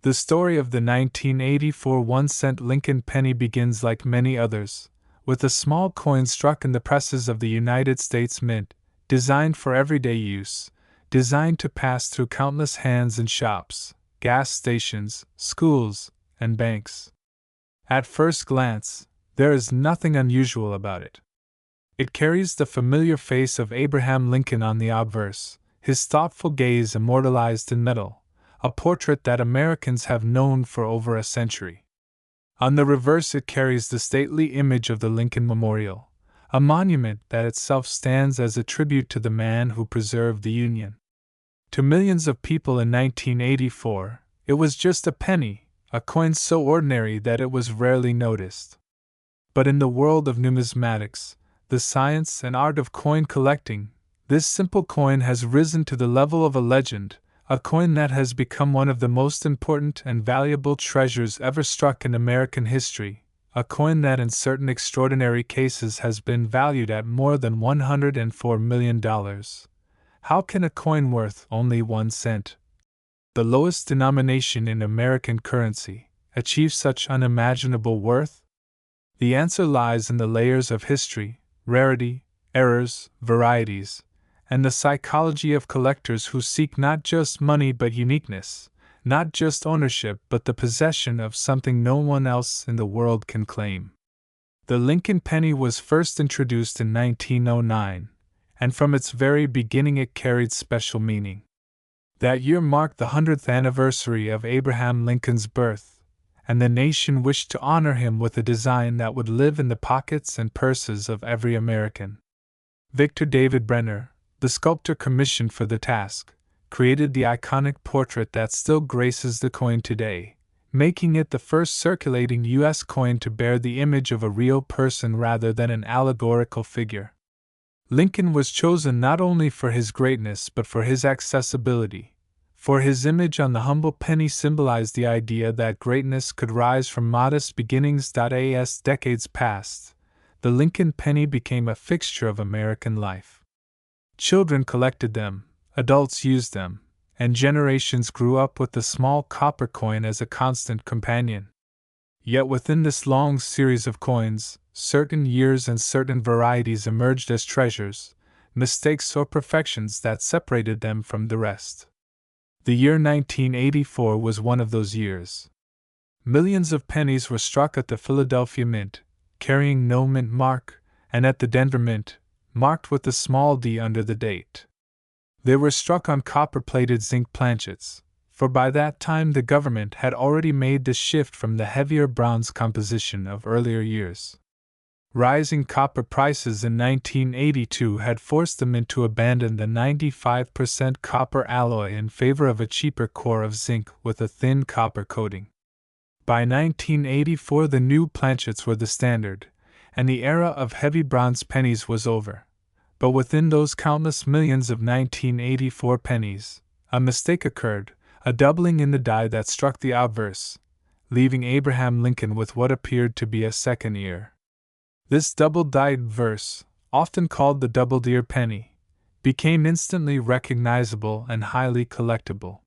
The story of the 1984 1-cent Lincoln penny begins like many others, with a small coin struck in the presses of the United States Mint, designed for everyday use, designed to pass through countless hands in shops, gas stations, schools, and banks. At first glance, there is nothing unusual about it. It carries the familiar face of Abraham Lincoln on the obverse, his thoughtful gaze immortalized in metal, a portrait that Americans have known for over a century. On the reverse, it carries the stately image of the Lincoln Memorial, a monument that itself stands as a tribute to the man who preserved the Union. To millions of people in 1984, it was just a penny, a coin so ordinary that it was rarely noticed. But in the world of numismatics, the science and art of coin collecting, this simple coin has risen to the level of a legend, a coin that has become one of the most important and valuable treasures ever struck in American history, a coin that in certain extraordinary cases has been valued at more than $104 million. How can a coin worth only 1 cent, the lowest denomination in American currency, achieve such unimaginable worth? The answer lies in the layers of history, rarity, errors, varieties, and the psychology of collectors who seek not just money but uniqueness, not just ownership but the possession of something no one else in the world can claim. The Lincoln penny was first introduced in 1909, and from its very beginning it carried special meaning. That year marked the 100th anniversary of Abraham Lincoln's birth, and the nation wished to honor him with a design that would live in the pockets and purses of every American. Victor David Brenner, the sculptor commissioned for the task, created the iconic portrait that still graces the coin today, making it the first circulating U.S. coin to bear the image of a real person rather than an allegorical figure. Lincoln was chosen not only for his greatness but for his accessibility, for his image on the humble penny symbolized the idea that greatness could rise from modest beginnings. As decades passed, the Lincoln penny became a fixture of American life. Children collected them, adults used them, and generations grew up with the small copper coin as a constant companion. Yet within this long series of coins, certain years and certain varieties emerged as treasures, mistakes or perfections that separated them from the rest. The year 1984 was one of those years. Millions of pennies were struck at the Philadelphia Mint, carrying no mint mark, and at the Denver Mint, marked with a small d under the date. They were struck on copper-plated zinc planchets, for by that time the government had already made the shift from the heavier bronze composition of earlier years. Rising copper prices in 1982 had forced the mint to abandon the 95% copper alloy in favor of a cheaper core of zinc with a thin copper coating. By 1984 the new planchets were the standard, and the era of heavy bronze pennies was over. But within those countless millions of 1984 pennies, a mistake occurred, a doubling in the die that struck the obverse, leaving Abraham Lincoln with what appeared to be a second ear. This double-dyed verse, often called the double-ear penny, became instantly recognizable and highly collectible.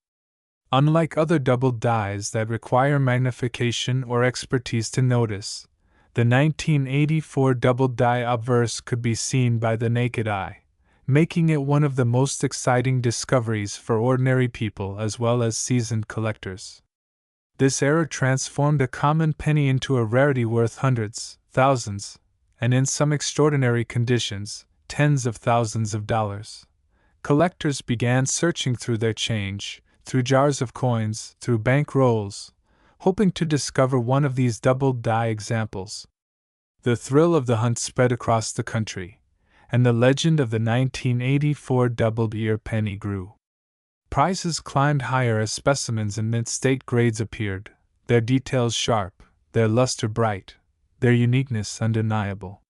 Unlike other double dies that require magnification or expertise to notice, the 1984 double-die obverse could be seen by the naked eye, making it one of the most exciting discoveries for ordinary people as well as seasoned collectors. This error transformed a common penny into a rarity worth hundreds, thousands, and in some extraordinary conditions, tens of thousands of dollars. Collectors began searching through their change, through jars of coins, through bank rolls, hoping to discover one of these double-die examples. The thrill of the hunt spread across the country, and the legend of the 1984 double-ear penny grew. Prices climbed higher as specimens in mint-state grades appeared, their details sharp, their luster bright, their uniqueness undeniable.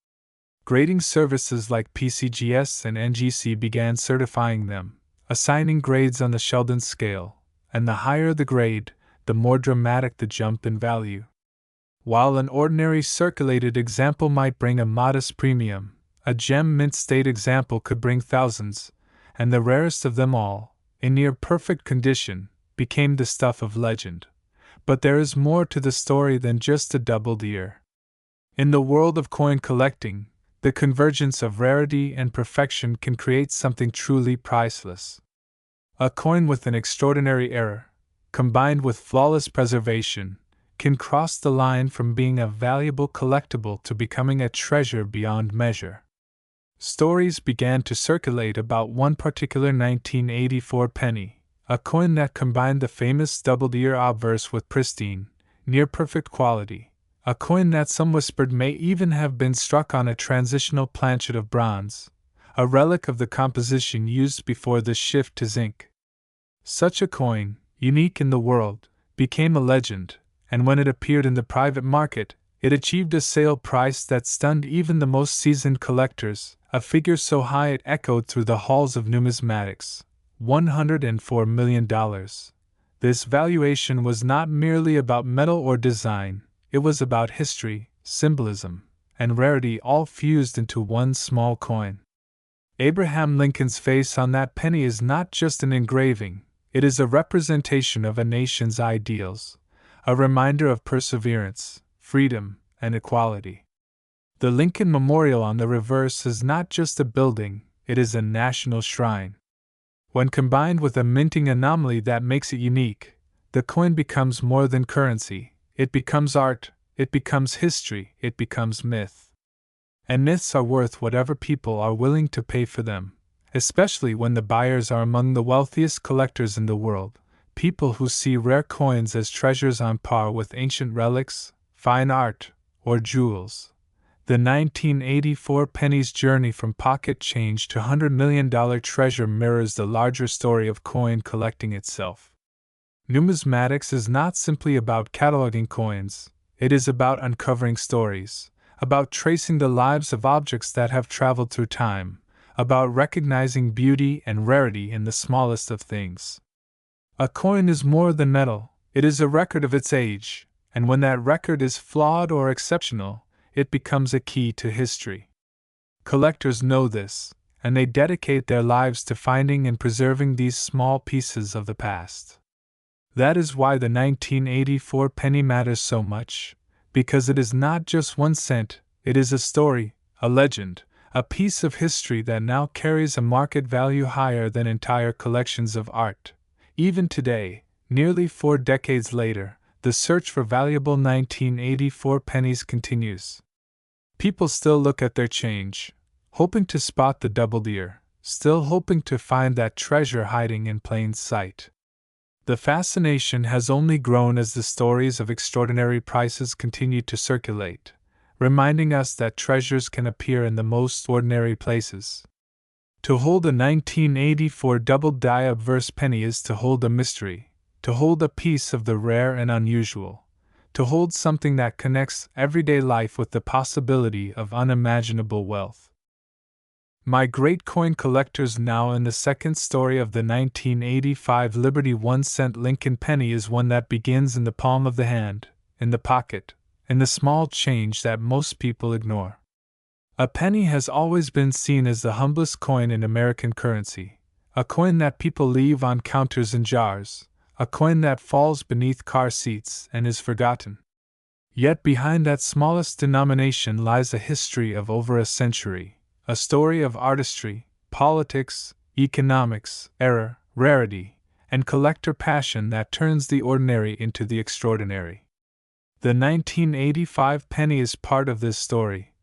Grading services like PCGS and NGC began certifying them, assigning grades on the Sheldon scale, and the higher the grade, the more dramatic the jump in value. While an ordinary circulated example might bring a modest premium, a gem mint state example could bring thousands, and the rarest of them all, in near perfect condition, became the stuff of legend, But there is more to the story than just a doubled ear. In the world of coin collecting, the convergence of rarity and perfection can create something truly priceless. A coin with an extraordinary error, combined with flawless preservation, can cross the line from being a valuable collectible to becoming a treasure beyond measure. Stories began to circulate about one particular 1984 penny, a coin that combined the famous doubled ear obverse with pristine, near-perfect quality, a coin that some whispered may even have been struck on a transitional planchet of bronze, a relic of the composition used before the shift to zinc. Such a coin, unique in the world, became a legend, and when it appeared in the private market, it achieved a sale price that stunned even the most seasoned collectors, a figure so high it echoed through the halls of numismatics: $104 million. This valuation was not merely about metal or design, it was about history, symbolism, and rarity all fused into one small coin. Abraham Lincoln's face on that penny is not just an engraving, it is a representation of a nation's ideals, a reminder of perseverance, freedom, and equality. The Lincoln Memorial on the reverse is not just a building, it is a national shrine. When combined with a minting anomaly that makes it unique, the coin becomes more than currency, it becomes art, it becomes history, it becomes myth. And myths are worth whatever people are willing to pay for them, especially when the buyers are among the wealthiest collectors in the world, people who see rare coins as treasures on par with ancient relics, fine art, or jewels. The 1984 penny's journey from pocket change to $100 million treasure mirrors the larger story of coin collecting itself. Numismatics is not simply about cataloging coins, it is about uncovering stories, about tracing the lives of objects that have traveled through time, about recognizing beauty and rarity in the smallest of things. A coin is more than metal, it is a record of its age, and when that record is flawed or exceptional, it becomes a key to history. Collectors know this, and they dedicate their lives to finding and preserving these small pieces of the past. That is why the 1984 penny matters so much, because it is not just 1 cent, it is a story, a legend, a piece of history that now carries a market value higher than entire collections of art. Even today, nearly 4 decades later, the search for valuable 1984 pennies continues. People still look at their change, hoping to spot the doubled ear, still hoping to find that treasure hiding in plain sight. The fascination has only grown as the stories of extraordinary prices continue to circulate, reminding us that treasures can appear in the most ordinary places. To hold a 1984 doubled die obverse penny is to hold a mystery, to hold a piece of the rare and unusual, to hold something that connects everyday life with the possibility of unimaginable wealth. My great coin collectors now in the second story of the 1985 Liberty 1-cent Lincoln penny is one that begins in the palm of the hand, in the pocket, in the small change that most people ignore. A penny has always been seen as the humblest coin in American currency, a coin that people leave on counters and jars, a coin that falls beneath car seats and is forgotten. Yet behind that smallest denomination lies a history of over a century, a story of artistry, politics, economics, error, rarity, and collector passion that turns the ordinary into the extraordinary. The 1985 penny is part of this story,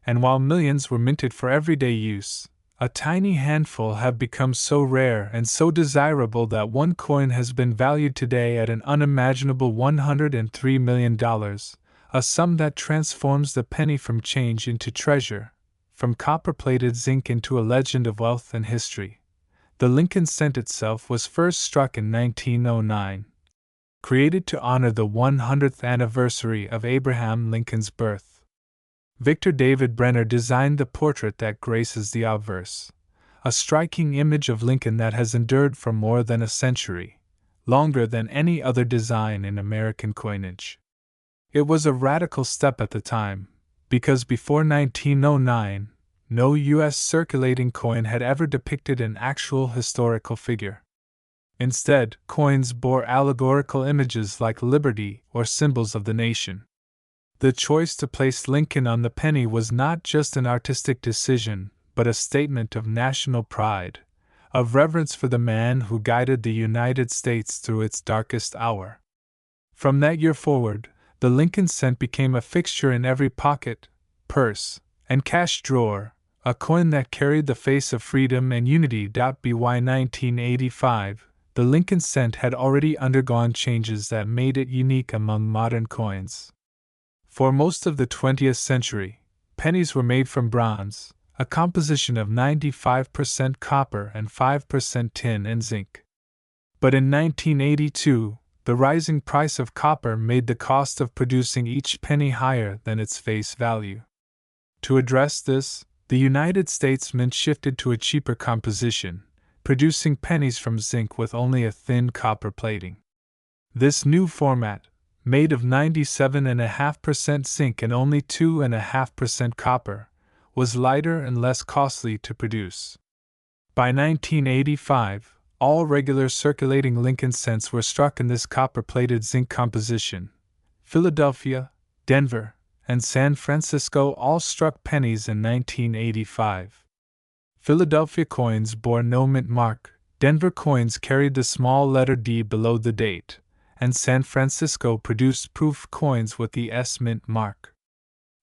and while millions were minted for everyday use, a tiny handful have become so rare and so desirable that one coin has been valued today at an unimaginable $103 million, a sum that transforms the penny from change into treasure, from copper-plated zinc into a legend of wealth and history. The Lincoln cent itself was first struck in 1909, created to honor the 100th anniversary of Abraham Lincoln's birth. Victor David Brenner designed the portrait that graces the obverse, a striking image of Lincoln that has endured for more than a century, longer than any other design in American coinage. It was a radical step at the time, because before 1909, no U.S. circulating coin had ever depicted an actual historical figure. Instead, coins bore allegorical images like liberty or symbols of the nation. The choice to place Lincoln on the penny was not just an artistic decision, but a statement of national pride, of reverence for the man who guided the United States through its darkest hour. From that year forward, the Lincoln cent became a fixture in every pocket, purse, and cash drawer, a coin that carried the face of freedom and unity. By 1985, the Lincoln cent had already undergone changes that made it unique among modern coins. For most of the 20th century, pennies were made from bronze, a composition of 95% copper and 5% tin and zinc. But in 1982, the rising price of copper made the cost of producing each penny higher than its face value. To address this, the United States Mint shifted to a cheaper composition, producing pennies from zinc with only a thin copper plating. This new format, made of 97.5% zinc and only 2.5% copper, was lighter and less costly to produce. By 1985, all regular circulating Lincoln cents were struck in this copper-plated zinc composition. Philadelphia, Denver, and San Francisco all struck pennies in 1985. Philadelphia coins bore no mint mark, Denver coins carried the small letter D below the date, and San Francisco produced proof coins with the S mint mark.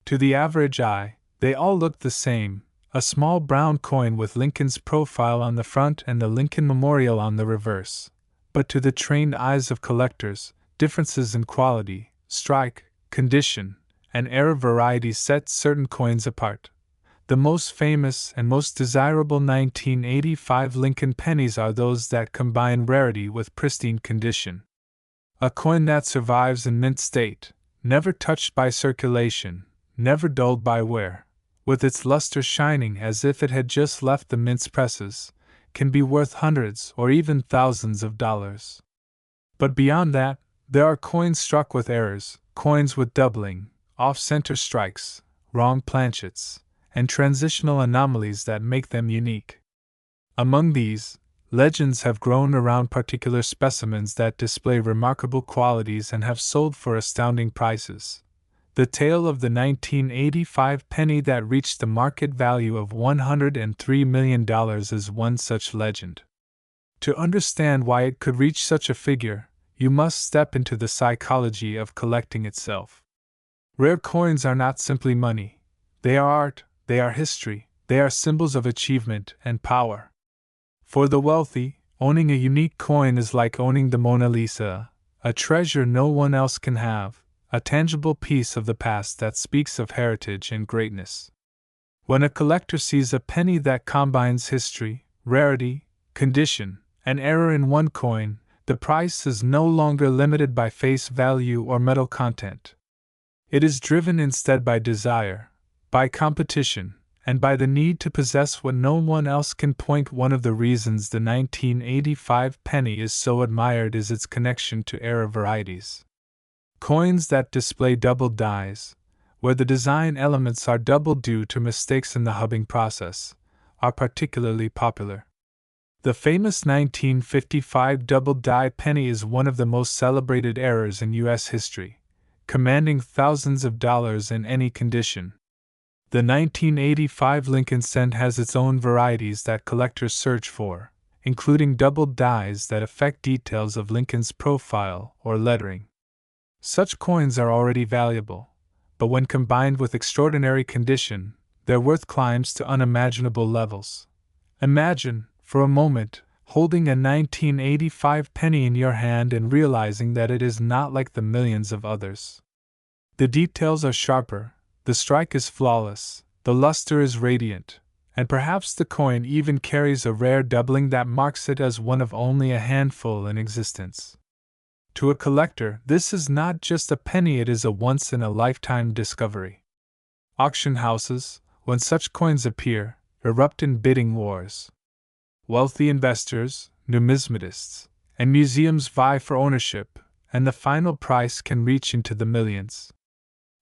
To the average eye, they all looked the same, a small brown coin with Lincoln's profile on the front and the Lincoln Memorial on the reverse. But to the trained eyes of collectors, differences in quality, strike, condition, and era variety set certain coins apart. The most famous and most desirable 1985 Lincoln pennies are those that combine rarity with pristine condition. A coin that survives in mint state, never touched by circulation, never dulled by wear, with its luster shining as if it had just left the mint's presses, can be worth hundreds or even thousands of dollars. But beyond that, there are coins struck with errors, coins with doubling, off-center strikes, wrong planchets, and transitional anomalies that make them unique. Among these, legends have grown around particular specimens that display remarkable qualities and have sold for astounding prices. The tale of the 1985 penny that reached the market value of $103 million is one such legend. To understand why it could reach such a figure, you must step into the psychology of collecting itself. Rare coins are not simply money. They are art, they are history, they are symbols of achievement and power. For the wealthy, owning a unique coin is like owning the Mona Lisa, a treasure no one else can have, a tangible piece of the past that speaks of heritage and greatness. When a collector sees a penny that combines history, rarity, condition, and era in one coin, the price is no longer limited by face value or metal content. It is driven instead by desire, by competition, and by the need to possess what no one else can. One of the reasons the 1985 penny is so admired is its connection to era varieties. Coins that display doubled dies, where the design elements are doubled due to mistakes in the hubbing process, are particularly popular. The famous 1955 double die penny is one of the most celebrated errors in U.S. history, commanding thousands of dollars in any condition. The 1985 Lincoln cent has its own varieties that collectors search for, including doubled dies that affect details of Lincoln's profile or lettering. Such coins are already valuable, but when combined with extraordinary condition, their worth climbs to unimaginable levels. Imagine, for a moment, holding a 1985 penny in your hand and realizing that it is not like the millions of others. The details are sharper, the strike is flawless, the luster is radiant, and perhaps the coin even carries a rare doubling that marks it as one of only a handful in existence. To a collector, this is not just a penny, it is a once-in-a-lifetime discovery. Auction houses, when such coins appear, erupt in bidding wars. Wealthy investors, numismatists, and museums vie for ownership, and the final price can reach into the millions.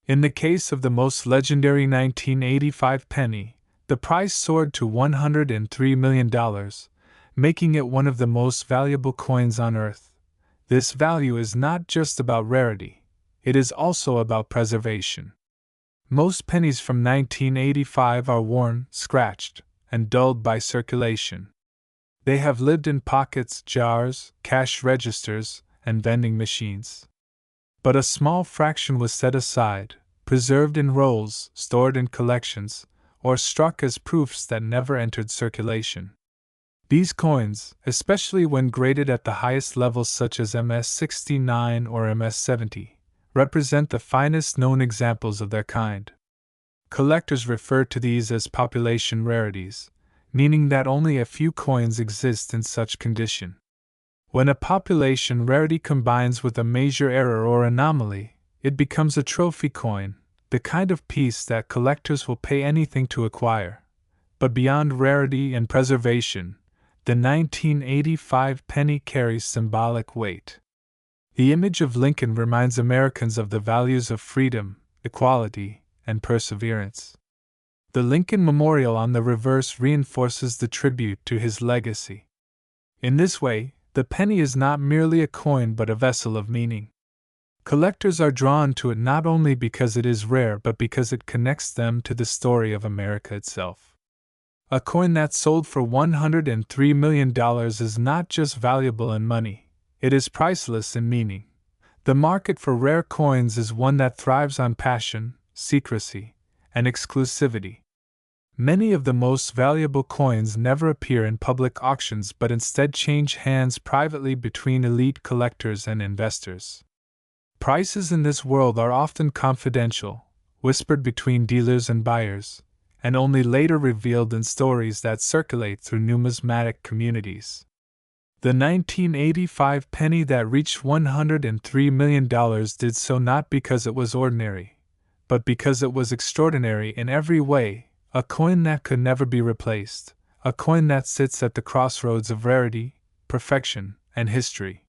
In the case of the most legendary 1985 penny, the price soared to $103 million, making it one of the most valuable coins on Earth. This value is not just about rarity, it is also about preservation. Most pennies from 1985 are worn, scratched, and dulled by circulation. They have lived in pockets, jars, cash registers, and vending machines. But a small fraction was set aside, preserved in rolls, stored in collections, or struck as proofs that never entered circulation. These coins, especially when graded at the highest levels such as MS-69 or MS-70, represent the finest known examples of their kind. Collectors refer to these as population rarities, meaning that only a few coins exist in such condition. When a population rarity combines with a major error or anomaly, it becomes a trophy coin, the kind of piece that collectors will pay anything to acquire. But beyond rarity and preservation, the 1985 penny carries symbolic weight. The image of Lincoln reminds Americans of the values of freedom, equality, and perseverance. The Lincoln Memorial on the reverse reinforces the tribute to his legacy. In this way, the penny is not merely a coin but a vessel of meaning. Collectors are drawn to it not only because it is rare but because it connects them to the story of America itself. A coin that sold for $103 million is not just valuable in money, it is priceless in meaning. The market for rare coins is one that thrives on passion, secrecy, and exclusivity. Many of the most valuable coins never appear in public auctions but instead change hands privately between elite collectors and investors. Prices in this world are often confidential, whispered between dealers and buyers, and only later revealed in stories that circulate through numismatic communities. The 1985 penny that reached $103 million did so not because it was ordinary, but because it was extraordinary in every way, a coin that could never be replaced, a coin that sits at the crossroads of rarity, perfection, and history.